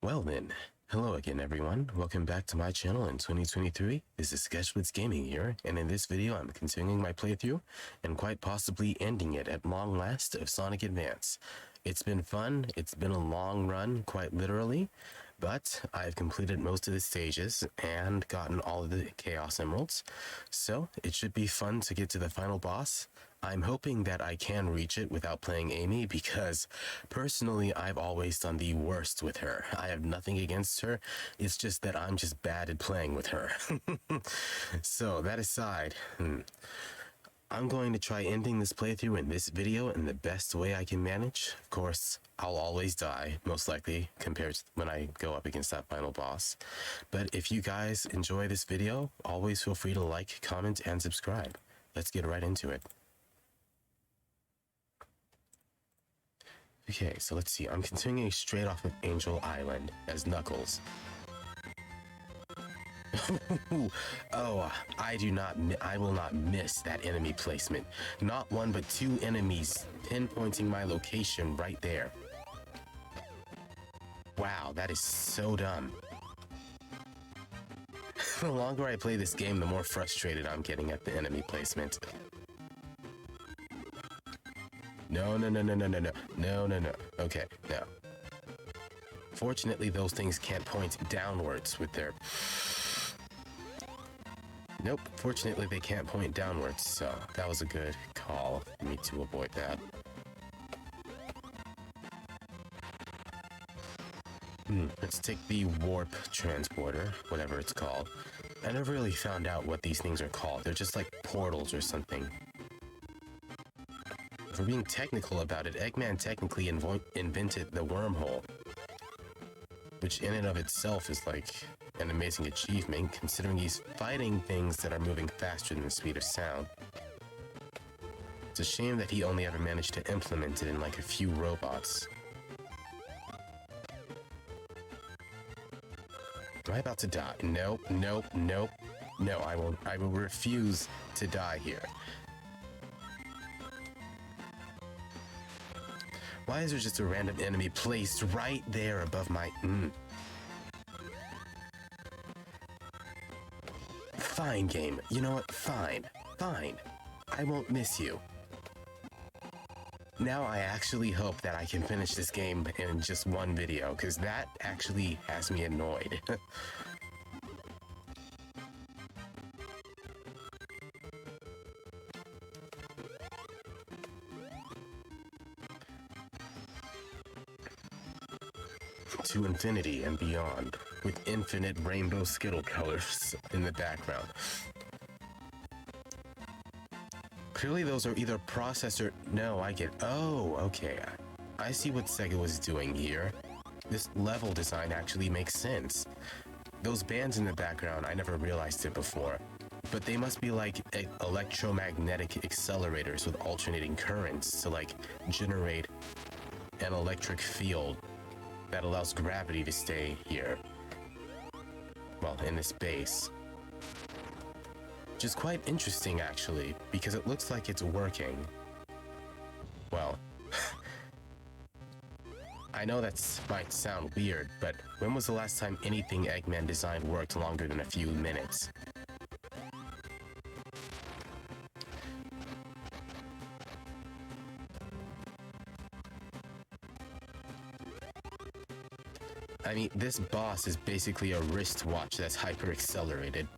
Well then, hello again everyone, welcome back to my channel in 2023. This is Sketchblitz Gaming here, and in this video I'm continuing my playthrough, and quite possibly ending it at long last, of Sonic Advance. It's been fun, it's been a long run, quite literally, but I've completed most of the stages and gotten all of the Chaos Emeralds, so it should be fun to get to the final boss. I'm hoping that I can reach it without playing Amy, because personally I've always done the worst with her. I have nothing against her, it's just that I'm just bad at playing with her. So that aside, I'm going to try ending this playthrough in this video in the best way I can manage. Of course, I'll always die, most likely, compared to when I go up against that final boss. But if you guys enjoy this video, always feel free to like, comment, and subscribe. Let's get right into it. Okay, so let's see. I'm continuing straight off of Angel Island as Knuckles. Oh, I will not miss that enemy placement. Not one, but two enemies pinpointing my location right there. Wow, that is so dumb. The longer I play this game, the more frustrated I'm getting at the enemy placement. No. Okay, no. Fortunately, those things can't point downwards with their... Nope, fortunately they can't point downwards, so that was a good call for me to avoid that. Let's take the warp transporter, whatever it's called. I never really found out what these things are called. They're just like portals or something. If we're being technical about it, Eggman technically invented the wormhole, which in and of itself is like an amazing achievement, considering he's fighting things that are moving faster than the speed of sound. It's a shame that he only ever managed to implement it in like a few robots. Am I about to die? Nope. No, I won't. I will refuse to die here. Why is there just a random enemy placed right there above my... Fine, game. You know what? Fine. I won't miss you. Now I actually hope that I can finish this game in just one video, because that actually has me annoyed. To infinity and beyond, with infinite rainbow Skittle colors in the background. Clearly those are either processor... No, I get... Oh, okay. I see what Sega was doing here. This level design actually makes sense. Those bands in the background, I never realized it before. But they must be like electromagnetic accelerators with alternating currents to like generate an electric field that allows gravity to stay here. Well, in this base. Which is quite interesting, actually, because it looks like it's working. Well, I know that might sound weird, but when was the last time anything Eggman designed worked longer than a few minutes? I mean, this boss is basically a wristwatch that's hyper-accelerated.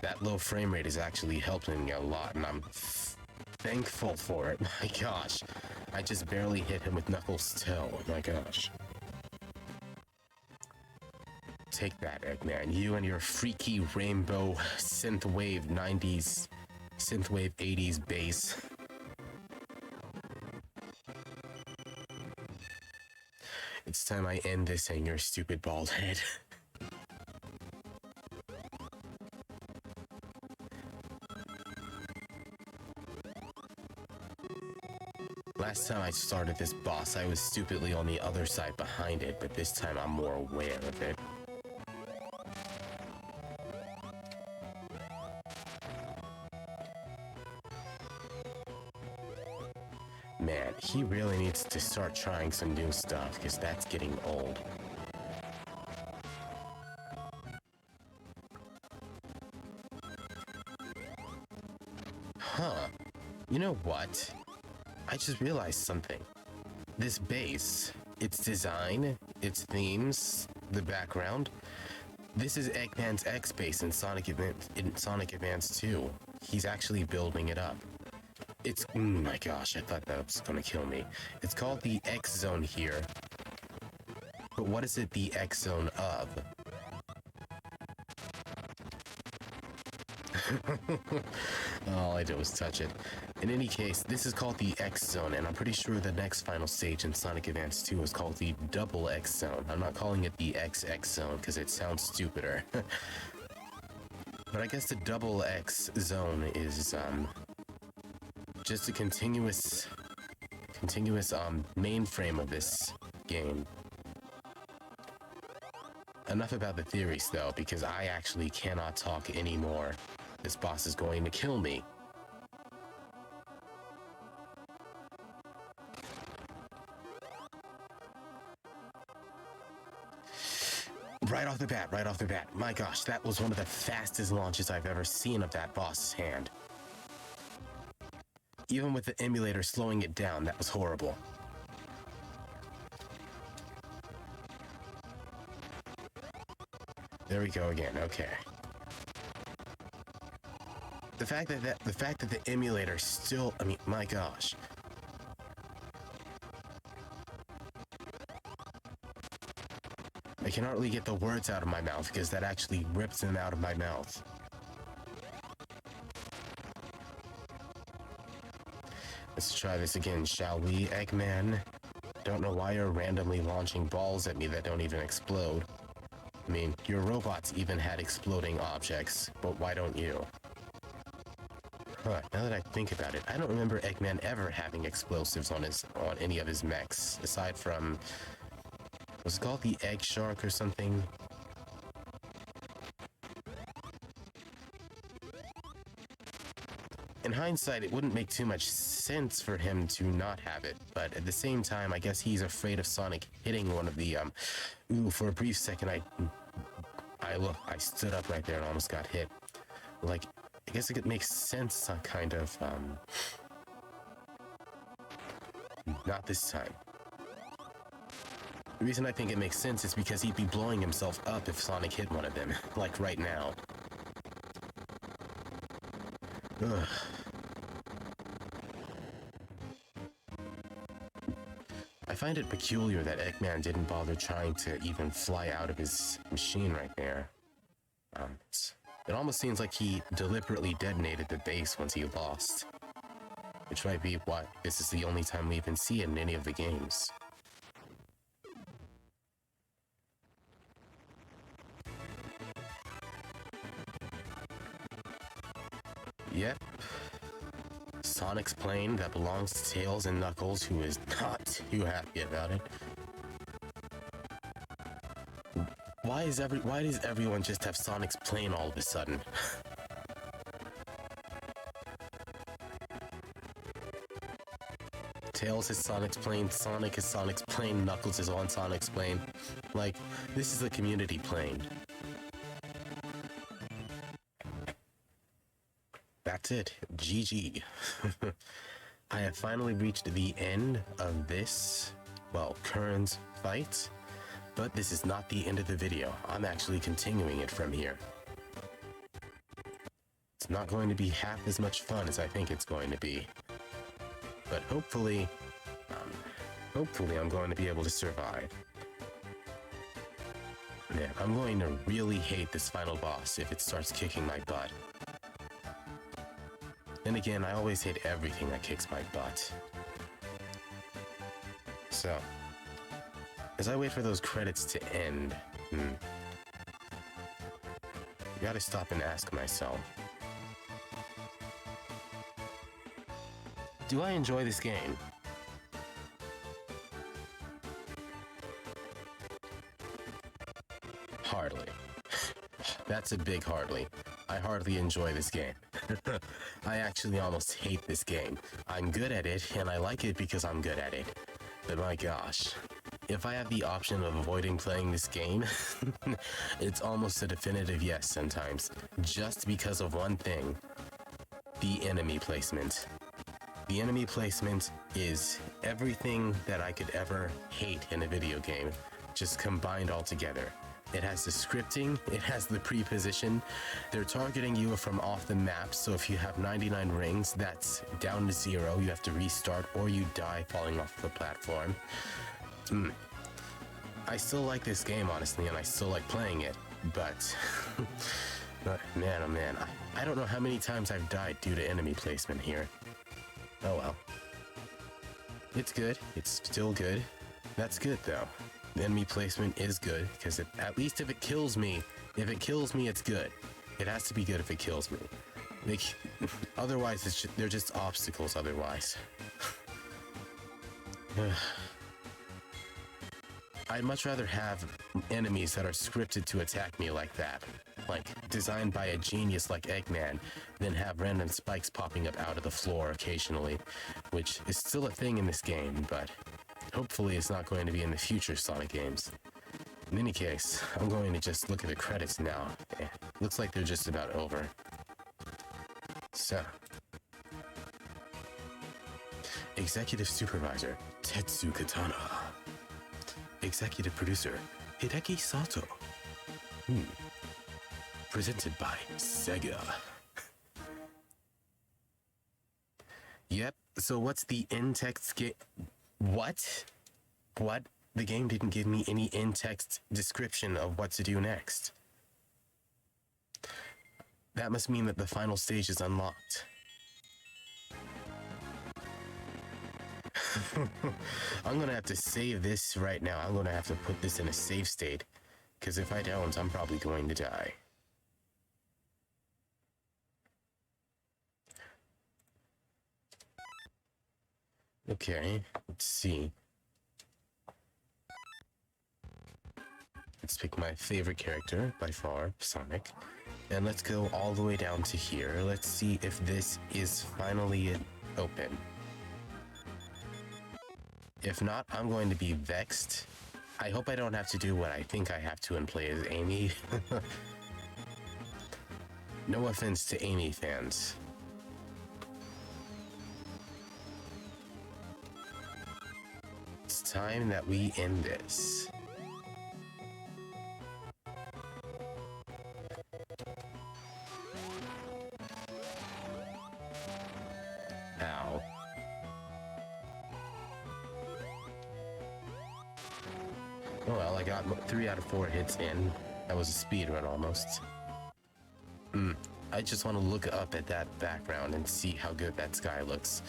That low frame rate is actually helping me a lot, and I'm thankful for it. My gosh, I just barely hit him with Knuckles' toe. My gosh. Take that, Eggman. You and your freaky rainbow synthwave 90s... synthwave 80s bass. It's time I end this and your stupid bald head. Last time I started this boss, I was stupidly on the other side behind it, but this time I'm more aware of it. Man, he really needs to start trying some new stuff, because that's getting old. Huh. You know what? I just realized something. This base, its design, its themes, the background, this is Eggman's X base in Sonic Advance 2. He's actually building it up. It's, oh my gosh, I thought that was gonna kill me. It's called the X Zone here. But what is it the X Zone of? All I did was touch it. In any case, this is called the X Zone, and I'm pretty sure the next final stage in Sonic Advance 2 is called the Double X Zone. I'm not calling it the XX Zone because it sounds stupider. But I guess the Double X Zone is just a continuous mainframe of this game. Enough about the theories though, because I actually cannot talk anymore. This boss is going to kill me. Right off the bat, my gosh, that was one of the fastest launches I've ever seen of that boss's hand. Even with the emulator slowing it down, that was horrible. There we go again, okay. The fact that the emulator still, I mean, my gosh. I cannot really get the words out of my mouth because that actually rips them out of my mouth. Let's try this again, shall we, Eggman? Don't know why you're randomly launching balls at me that don't even explode. I mean, your robots even had exploding objects, but why don't you? Huh, now that I think about it, I don't remember Eggman ever having explosives on any of his mechs, aside from, was it called the Egg Shark or something? In hindsight, it wouldn't make too much sense for him to not have it, but at the same time, I guess he's afraid of Sonic hitting one of the, ooh, for a brief second, I stood up right there and almost got hit. Like, I guess it could make sense, kind of, not this time. The reason I think it makes sense is because he'd be blowing himself up if Sonic hit one of them, like right now. Ugh. I find it peculiar that Eggman didn't bother trying to even fly out of his machine right there. It almost seems like he deliberately detonated the base once he lost. Which might be why this is the only time we even see it in any of the games. Yep. Sonic's plane that belongs to Tails and Knuckles, who is not too happy about it. Why does everyone just have Sonic's plane all of a sudden? Tails has Sonic's plane, Sonic has Sonic's plane, Knuckles is on Sonic's plane. Like, this is a community plane. That's it. GG. I have finally reached the end of this, well, Kern's fight, but this is not the end of the video. I'm actually continuing it from here. It's not going to be half as much fun as I think it's going to be, but hopefully I'm going to be able to survive. Man, I'm going to really hate this final boss if it starts kicking my butt. Then again, I always hate everything that kicks my butt. So, as I wait for those credits to end, I gotta stop and ask myself, do I enjoy this game? Hardly. That's a big hardly. I hardly enjoy this game. I actually almost hate this game. I'm good at it, and I like it because I'm good at it. But my gosh, if I have the option of avoiding playing this game, it's almost a definitive yes sometimes, just because of one thing: the enemy placement. The enemy placement is everything that I could ever hate in a video game, just combined all together. It has the scripting, it has the pre-position. They're targeting you from off the map, so if you have 99 rings, that's down to 0. You have to restart or you die falling off the platform. I still like this game, honestly, and I still like playing it, but man, oh man, I don't know how many times I've died due to enemy placement here. Oh well. It's good. It's still good. That's good, though. The enemy placement is good, because at least if it kills me, it's good. It has to be good if it kills me. Otherwise, they're just obstacles otherwise. I'd much rather have enemies that are scripted to attack me like that, like designed by a genius like Eggman, than have random spikes popping up out of the floor occasionally, which is still a thing in this game, but hopefully it's not going to be in the future Sonic games. In any case, I'm going to just look at the credits now. Looks like they're just about over. So, Executive Supervisor, Tetsu Katana. Executive Producer, Hideki Sato. Presented by Sega. Yep, so what's the in-text game? What? What? The game didn't give me any in-text description of what to do next. That must mean that the final stage is unlocked. I'm gonna have to save this right now. I'm gonna have to put this in a save state, because if I don't, I'm probably going to die. Okay, let's see. Let's pick my favorite character by far, Sonic. And let's go all the way down to here. Let's see if this is finally open. If not, I'm going to be vexed. I hope I don't have to do what I think I have to and play as Amy. No offense to Amy fans. It's time that we end this. Ow. Oh well, I got 3 out of 4 hits in. That was a speed run almost. I just want to look up at that background and see how good that sky looks.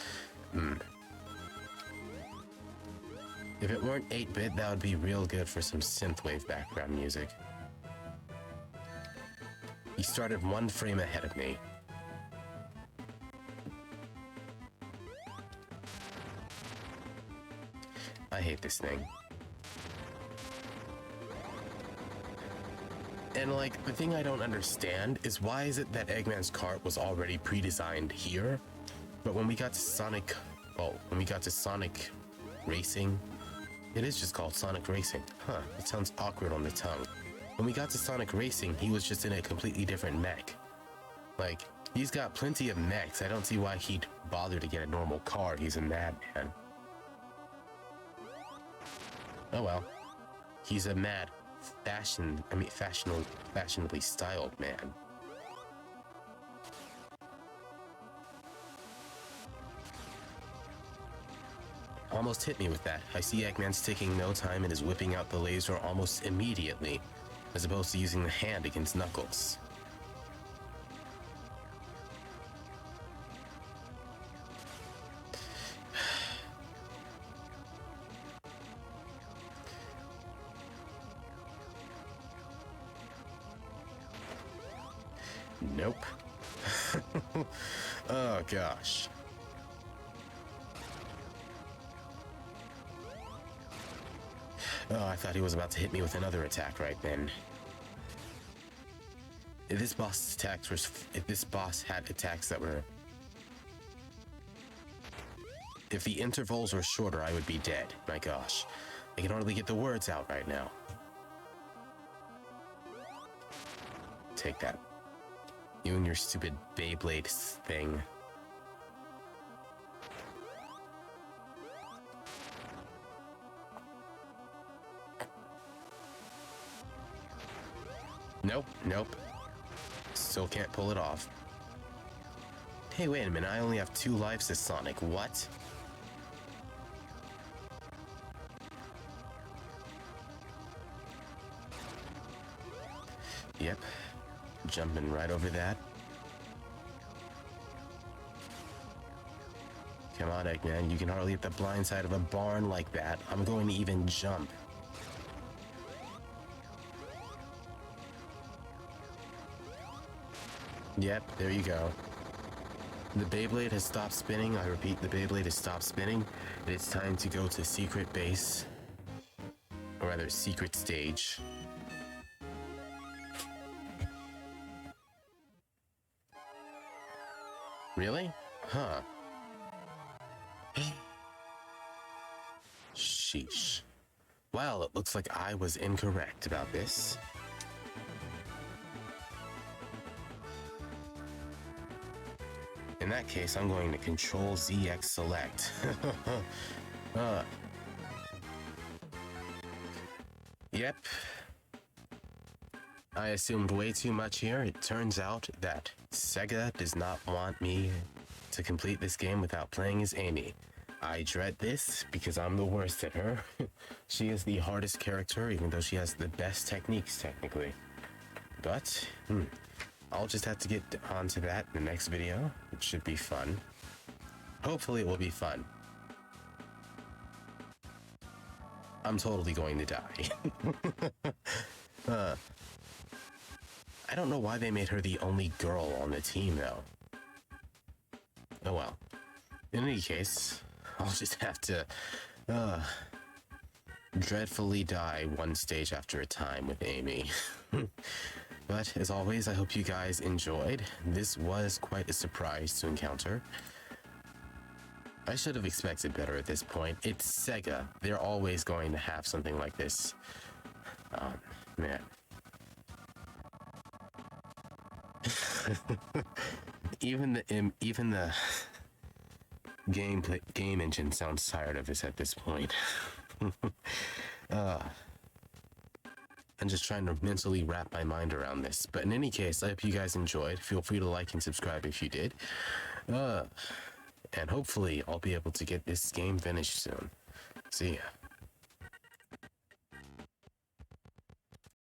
If it weren't 8-bit, that would be real good for some synthwave background music. He started 1 frame ahead of me. I hate this thing. And like, the thing I don't understand is why is it that Eggman's cart was already pre-designed here, but when we got to Sonic Racing, it is just called Sonic Racing. Huh, it sounds awkward on the tongue. When we got to Sonic Racing, he was just in a completely different mech. Like, he's got plenty of mechs. I don't see why he'd bother to get a normal car. He's a madman. Oh well. He's a fashionably styled man. Almost hit me with that. I see Eggman's taking no time and is whipping out the laser almost immediately, as opposed to using the hand against Knuckles. Nope. Oh gosh. Oh, I thought he was about to hit me with another attack right then. If this boss had attacks that were... If the intervals were shorter, I would be dead. My gosh. I can hardly get the words out right now. Take that. You and your stupid Beyblade thing. Nope, nope. Still can't pull it off. Hey, wait a minute, I only have 2 lives as Sonic. What? Yep. Jumping right over that. Come on, Eggman, you can hardly hit the blind side of a barn like that. I'm going to even jump. Yep, there you go. The Beyblade has stopped spinning. I repeat, the Beyblade has stopped spinning. It's time to go to secret base. Or rather, secret stage. Really? Huh. Sheesh. Well, it looks like I was incorrect about this. In that case, I'm going to Control ZX Select. Yep. I assumed way too much here. It turns out that Sega does not want me to complete this game without playing as Amy. I dread this because I'm the worst at her. She is the hardest character, even though she has the best techniques, technically. But, I'll just have to get onto that in the next video. It should be fun. Hopefully it will be fun. I'm totally going to die. I don't know why they made her the only girl on the team, though. Oh well. In any case, I'll just have to, dreadfully die one stage after a time with Amy. But, as always, I hope you guys enjoyed. This was quite a surprise to encounter. I should have expected better at this point. It's Sega. They're always going to have something like this. Man. Even the game engine sounds tired of this at this point. I'm just trying to mentally wrap my mind around this. But in any case, I hope you guys enjoyed. Feel free to like and subscribe if you did. And hopefully I'll be able to get this game finished soon. See ya.